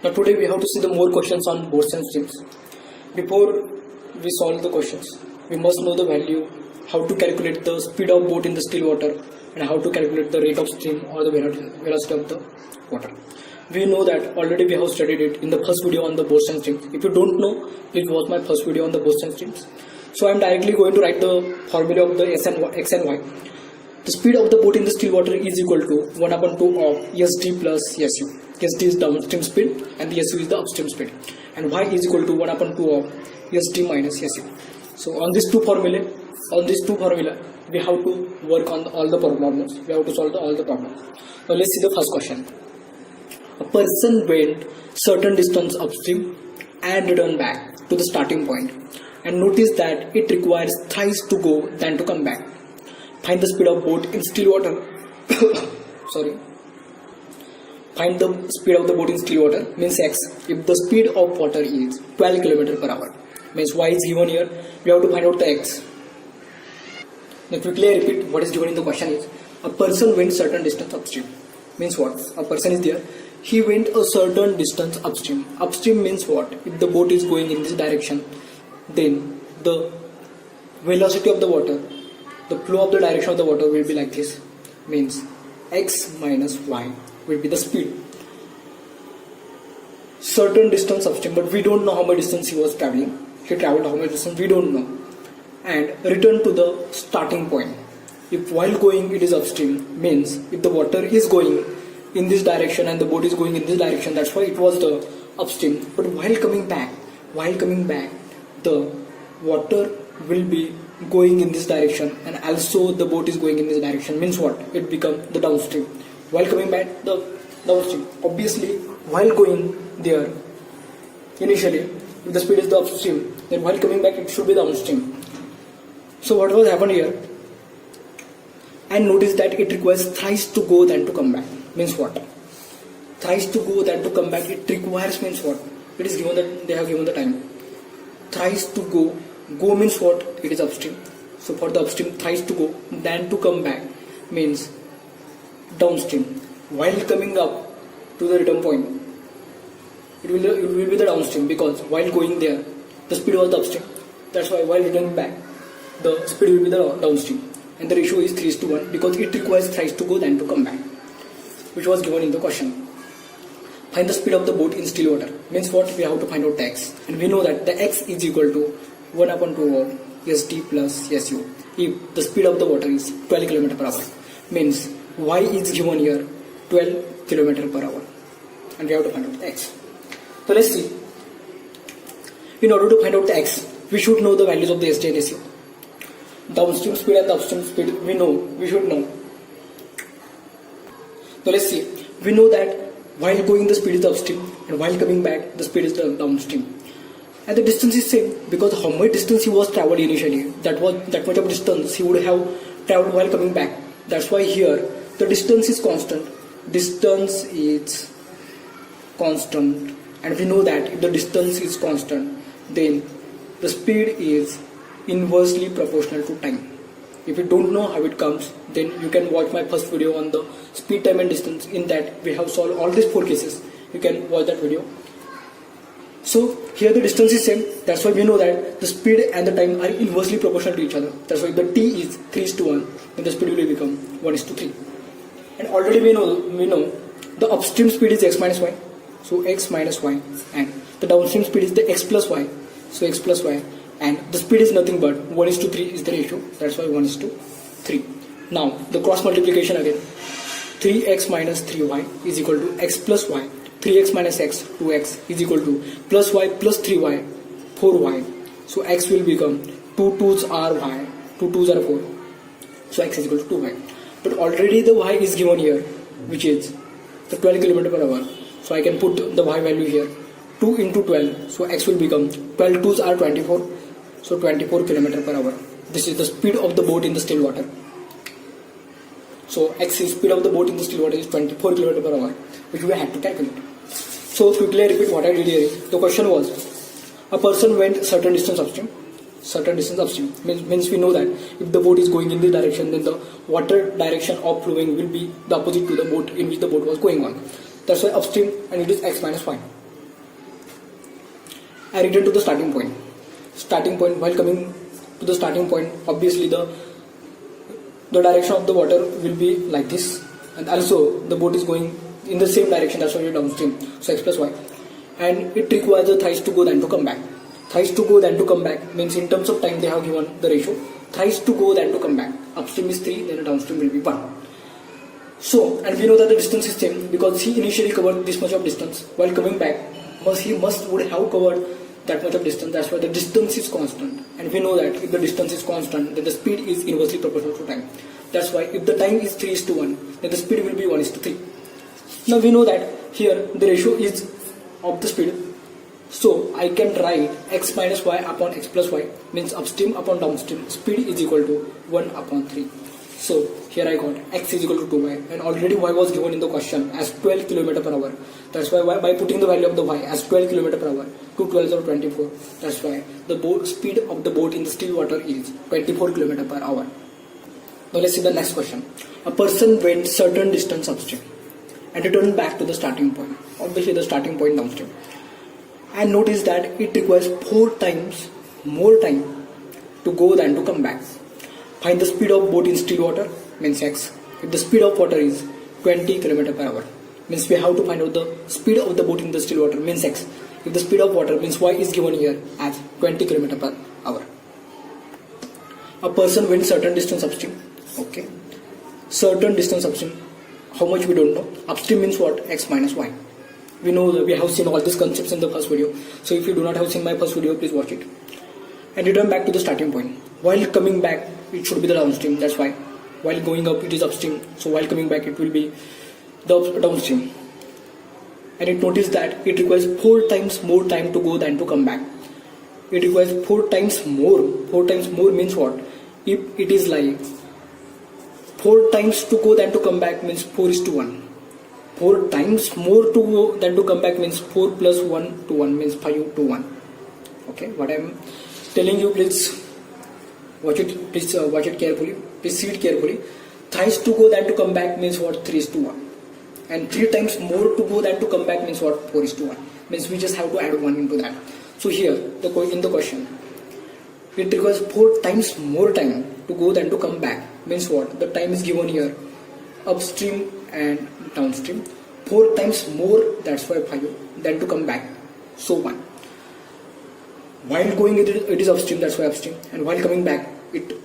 Now today we have to see the more questions on boats and streams. Before we solve the questions, we must know the value, how to calculate the speed of boat in the still water, and how to calculate the rate of stream or the velocity of the water. We know that already we have studied it in the first video on the boats and streams. If you don't know, please watch my first video on the boats and streams. So I am directly going to write the formula of the x and y. The speed of the boat in the still water is equal to 1 upon 2 of SD plus SU. SD is downstream speed and the SU is the upstream speed. And y is equal to 1 upon 2 of SD minus SU. So on these two formula, we have to work on all the problems. We have to solve all the problems. Now let's see the first question. A person went certain distance upstream and returned back to the starting point. And notice that it requires thrice to go than to come back. Find the speed of boat in still water. Find the speed of the boat in still water means x. If the speed of water is 12 km per hour, means y is given here. We have to find out the x. Now quickly I repeat what is given in the question is a person went certain distance upstream. Means what? A person is there. He went a certain distance upstream. Upstream means what? If the boat is going in this direction, then the velocity of the water, the flow of the direction of the water will be like this. Means x minus y will be the speed. Certain distance upstream, but we don't know how much distance he was traveling. He traveled how much distance, we don't know. And return to the starting point. If while going it is upstream, means if the water is going in this direction and the boat is going in this direction, that's why it was the upstream. But while coming back, the water will be going in this direction and also the boat is going in this direction, means what? It becomes the downstream. While coming back, the downstream. Obviously, while going there, initially, if the speed is the upstream, then while coming back, it should be downstream. So what was happened here? And notice that it requires thrice to go than to come back. Means what? Thrice to go than to come back. It requires means what? It is given that they have given the time. Thrice to go. Go means what? It is upstream. So for the upstream, thrice to go than to come back means downstream. While coming up to the return point, it will be the downstream, because while going there, the speed was the upstream. That's why while returning back, the speed will be the downstream. And the ratio is 3:1 because it requires thrice to go than to come back, which was given in the question. Find the speed of the boat in still water. Means what? We have to find out the x. And we know that the x is equal to 1 upon 2 of SD plus SU. If the speed of the water is 12 km per hour, means y is given here 12 km per hour. And we have to find out the x. So let's see. In order to find out the x, we should know the values of the SD and SU. Downstream speed and the upstream speed, we should know. So let's see. We know that while going the speed is the upstream and while coming back the speed is the downstream. And the distance is same, because how much distance he was traveled initially, that much of distance he would have traveled while coming back. That's why here the distance is constant. Distance is constant, and we know that if the distance is constant, then the speed is inversely proportional to time. If you don't know how it comes, then you can watch my first video on the speed, time and distance. In that we have solved all these 4 cases. You can watch that video. So here the distance is same. That's why we know that the speed and the time are inversely proportional to each other. That's why if the t is 3:1, then the speed will become 1:3. And already we know the upstream speed is x minus y. So x minus y, and the downstream speed is the x plus y. So x plus y. And the speed is nothing but 1:3 is the ratio. That's why 1:3. Now the cross multiplication again. 3x minus 3y is equal to x plus y. 3x minus x, 2x is equal to plus y plus 3y, 4y. So x will become 2 2s are y, 2 2s are 4. So x is equal to 2y. But already the y is given here, which is the 12 km per hour. So I can put the y value here. 2 into 12. So x will become 12 2s are 24. So 24 km per hour. This is the speed of the boat in the still water. So x is speed of the boat in the still water is 24 km per hour, which we had to calculate. So quickly I repeat what I did here. The question was, a person went certain distance upstream. Certain distance upstream means we know that if the boat is going in this direction, then the water direction of flowing will be the opposite to the boat in which the boat was going on. That's why upstream, and it is x minus y. I return to the starting point. Starting point, while coming to the starting point, obviously the direction of the water will be like this, and also the boat is going in the same direction, that's why you're downstream, so x plus y. And it requires the thrice to go then to come back. Thrice to go then to come back means in terms of time they have given the ratio. Thrice to go then to come back. Upstream is 3, then the downstream will be 1. So, and we know that the distance is same because he initially covered this much of distance. While coming back, he would have covered that much of distance. That's why the distance is constant. And we know that if the distance is constant, then the speed is inversely proportional to time. That's why if the time is 3:1, then the speed will be 1:3. Now we know that here the ratio is of the speed. So I can write x minus y upon x plus y means upstream upon downstream speed is equal to 1/3. So here I got x is equal to 2y, and already y was given in the question as 12 km per hour. That's why by putting the value of the y as 12 km per hour, 2 12 or 24. That's why the boat speed of the boat in the still water is 24 km per hour. Now let's see the next question. A person went certain distance upstream and returned back to the starting point, obviously the starting point downstream, and notice that it requires 4 times more time to go than to come back. Find the speed of boat in still water means x. If the speed of water is 20 km per hour, means we have to find out the speed of the boat in the still water means x. If the speed of water means y is given here as 20 km per hour. A person went certain distance upstream. Okay. Certain distance upstream. How much we don't know. Upstream means what? X minus y. We know that we have seen all these concepts in the first video. So if you do not have seen my first video, please watch it. And return back to the starting point. While coming back, it should be the downstream. That's why. While going up, it is upstream. So while coming back, it will be the downstream. And it notice that it requires 4 times more time to go than to come back. It requires 4 times more. 4 times more means what? If it is like 4 times to go than to come back means 4:1. 4 times more to go than to come back means 4 plus 1 to 1 means 5:1. Okay, what I am telling you, please watch it. Please watch it carefully. Please see it carefully. Thrice to go than to come back means what? 3:1. And 3 times more to go than to come back means what? 4:1. Means we just have to add 1 into that. So here, in the question, it requires 4 times more time to go than to come back. Means what? The time is given here, upstream and downstream. 4 times more, that's why 5, than to come back. So 1. While going it is upstream, that's why upstream. And while coming back, it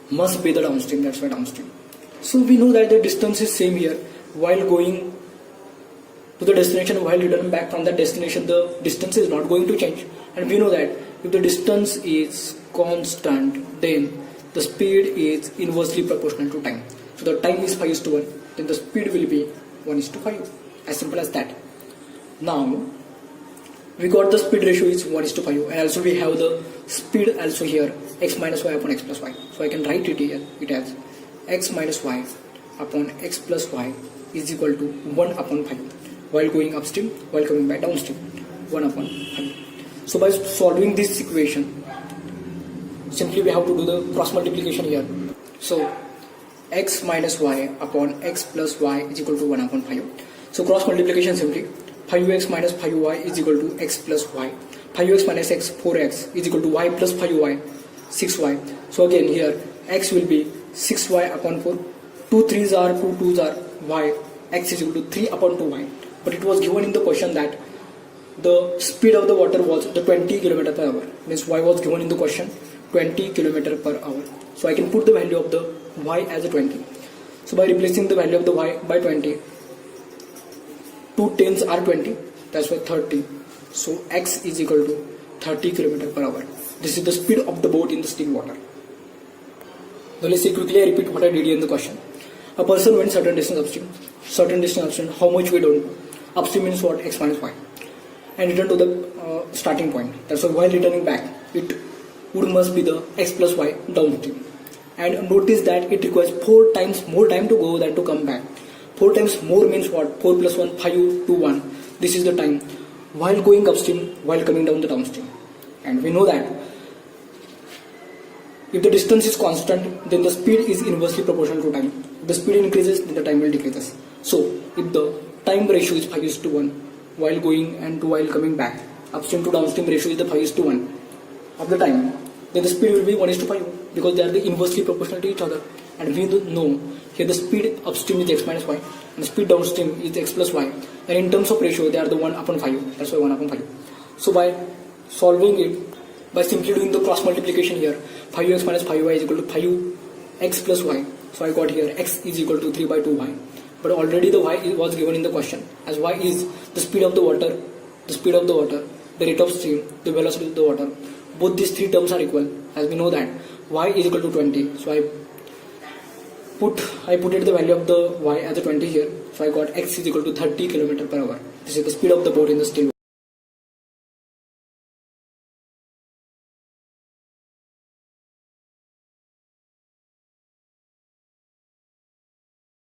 must be the downstream, that's why downstream. So we know that the distance is same here. While going to the destination, while returning back from that destination, the distance is not going to change. And we know that if the distance is constant, then the speed is inversely proportional to time. So the time is 5:1, then the speed will be 1:5. As simple as that. Now we got the speed ratio is 1:5, and also we have the speed also here, x minus y upon x plus y. So I can write it here, it as x minus y upon x plus y is equal to 1/5. While going upstream, while coming back downstream, 1/5. So by solving this equation, simply we have to do the cross multiplication here. So x minus y upon x plus y is equal to 1/5. So cross multiplication simply 5x minus 5y is equal to x plus y. 5x minus x, 4x is equal to y plus 5y, 6y. So again here x will be 6y upon 4. 2 3s are 2 2s are y. X is equal to 3/2y. But it was given in the question that the speed of the water was the 20 km per hour. Means y was given in the question 20 km per hour. So I can put the value of the y as a 20. So by replacing the value of the y by 20, 2 10s are 20, that's why 30. So x is equal to 30 km per hour. This is the speed of the boat in the still water. Now let's see quickly, I repeat what I did here in the question. A person went certain distance upstream. Certain distance upstream, how much we don't know. Upstream means what? X minus y. And return to the starting point. That's why while returning back, it must be the x plus y downstream. And notice that it requires 4 times more time to go than to come back. 4 times more means what? 4 plus 1, 5 to 1. This is the time while going upstream, while coming down the downstream. And we know that if the distance is constant, then the speed is inversely proportional to time. If the speed increases, then the time will decrease. So if the time ratio is 5:1 while going and while coming back, upstream to downstream ratio is the 5:1 of the time, then the speed will be 1:5 because they are the inversely proportional to each other. And we know here the speed upstream is x minus y and the speed downstream is x plus y. And in terms of ratio, they are the 1/5. That's why 1/5. So by solving it, by simply doing the cross multiplication here, 5x minus 5y is equal to 5x plus y. So I got here x is equal to 3/2y. But already the y was given in the question, as y is the speed of the water, the rate of stream, the velocity of the water. Both these three terms are equal, as we know that y is equal to 20. So I put it the value of the y as a 20 here. So I got x is equal to 30 km per hour. This is the speed of the boat in the still water.